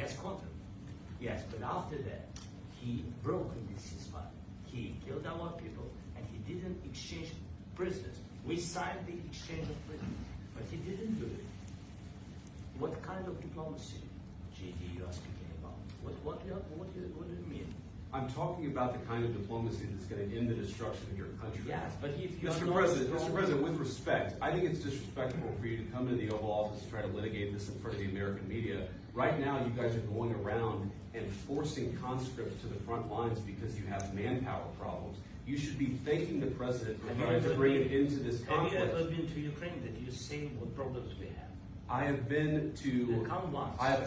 nice contract. Yes, but after that, he broke the ceasefire. He killed our people, and he didn't exchange prisoners. We signed the exchange of prisoners, but he didn't do it. What kind of diplomacy, JD, you are speaking about? What do you mean? I'm talking about the kind of diplomacy that's going to end the destruction of your country. Yes, but if you Mr. President, with respect, I think it's disrespectful for you to come into the Oval Office and try to litigate this in front of the American media. Right now, you guys are going around and forcing conscripts to the front lines because you have manpower problems. You should be thanking the President for trying to bring it into this conflict. Have you ever been to Ukraine that you see what problems we have? I have been to. I've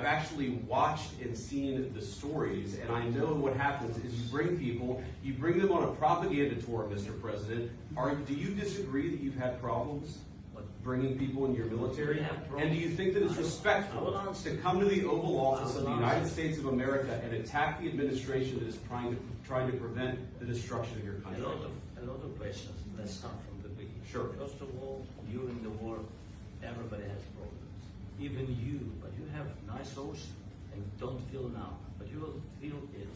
actually watched and seen the stories, and I know what happens is you bring them on a propaganda tour, Mr. President. Do you disagree that you've had problems bringing people in your military? And do you think that it's respectful to come to the Oval Office of the United States of America and attack the administration that is trying to prevent the destruction of your country? A lot of questions. Let's start from the beginning. Sure. First of all, during the war, everybody has problems, even you. But you have nice ocean and don't feel now, but you will feel it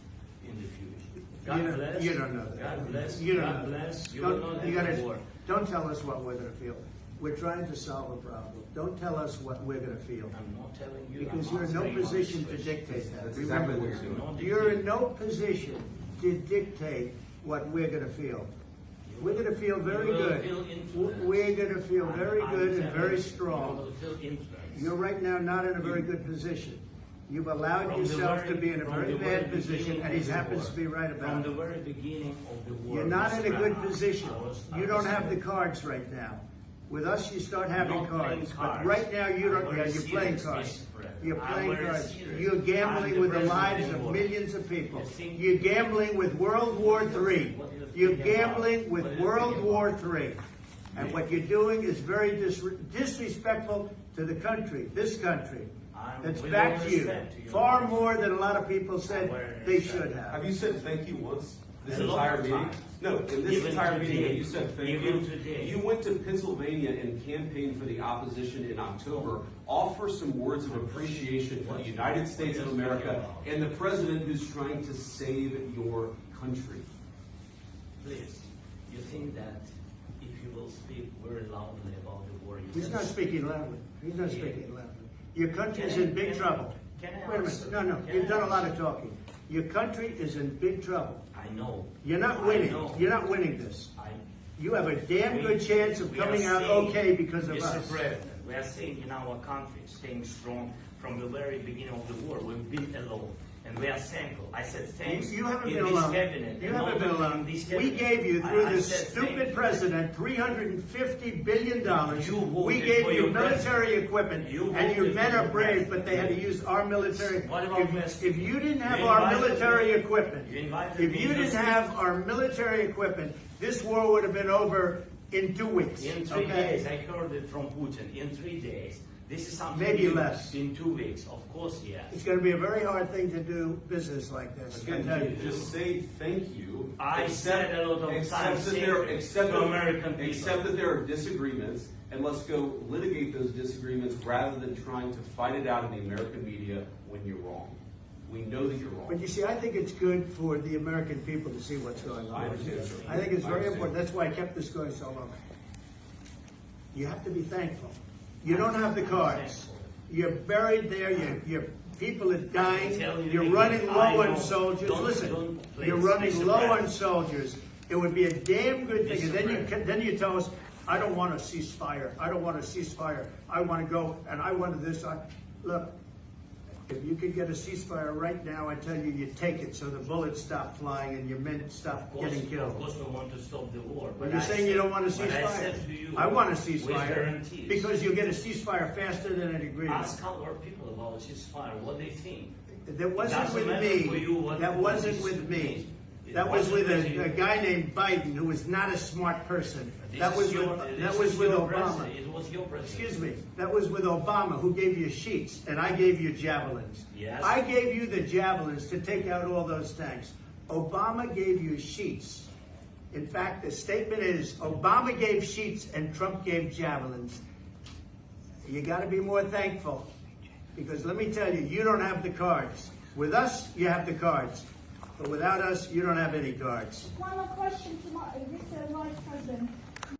in the future. God bless. You don't know that. God bless. You don't God know bless. that. You will not have a war. Don't tell us what we're going to feel. We're trying to solve a problem. Don't tell us what we're going to feel. I'm not telling you. Because you're in no position to dictate that. That's exactly what you're doing. You're in no position to dictate what we're going to feel. We're going to feel very good. We're going to feel very good and very strong. You're right now not in a very good position. You've allowed yourself to be in a very bad position, and he happens to be right about it. From the very beginning of the war. You're not in a good position. You don't have the cards right now. With us, you start having cards. But right now, you don't. Yeah, you're playing cards. You're playing cards. You're gambling with the lives of millions of people. You're gambling with World War III. You're gambling with World War III. And what you're doing is very disrespectful to the country, this country, that's backed you far more than a lot of people said they should have. Have you said thank you once this entire meeting? No, in this entire meeting, you said thank you. You went to Pennsylvania and campaigned for the opposition in October. Offer some words of appreciation for the United States of America and the president who's trying to save your country. Please, you think that if you will speak very loudly about the war, He's not speaking loudly. He's not speaking loudly. Your country is in big trouble. Wait a minute. No, you've done a lot of talking. Your country is in big trouble. I know. You're not winning. You're not winning this. You have a damn good chance of coming out okay because of us. Mr. President, we are staying in our country, staying strong from the very beginning of the war. We've been alone. And we are thankful. I said thanks. You haven't been alone. You haven't been alone. We gave you, through this stupid president, $350 billion. We gave you military equipment, and your men are brave, but they had to use our military. If you didn't have our military equipment, this war would have been over in 2 weeks. In 3 days, I heard it from Putin. In 3 days. This is something maybe less. In 2 weeks, of course, yes. It's going to be a very hard thing to do business like this. Again, just say thank you. I said a lot of times except that there are disagreements, and let's go litigate those disagreements rather than trying to fight it out in the American media when you're wrong. We know that you're wrong. But you see, I think it's good for the American people to see what's going on. I think it's very important. That's why I kept this going so long. You have to be thankful. You don't have the cards. You're buried there. Your people are dying. You're running low on soldiers. Listen, you're running low on soldiers. It would be a damn good thing. And then you tell us, I don't want a ceasefire. I don't want a ceasefire. I want to go and I want this. Look, if you could get a ceasefire right now, I tell you, you take it so the bullets stop flying and your men stop getting killed. Of course, we want to stop the war. But you're saying you don't want a ceasefire. I want a ceasefire because you'll get a ceasefire faster than an agreement. Ask our people about a ceasefire, what they think. That wasn't with me. That wasn't with me. That was with a guy named Biden, who was not a smart person. That was with Obama. It was your president. Excuse me. That was with Obama, who gave you sheets, and I gave you javelins. Yes. I gave you the javelins to take out all those tanks. Obama gave you sheets. In fact, the statement is Obama gave sheets and Trump gave javelins. You got to be more thankful. Because let me tell you, you don't have the cards. With us, you have the cards. But without us, you don't have any cards. One more question to Mr. Vice President.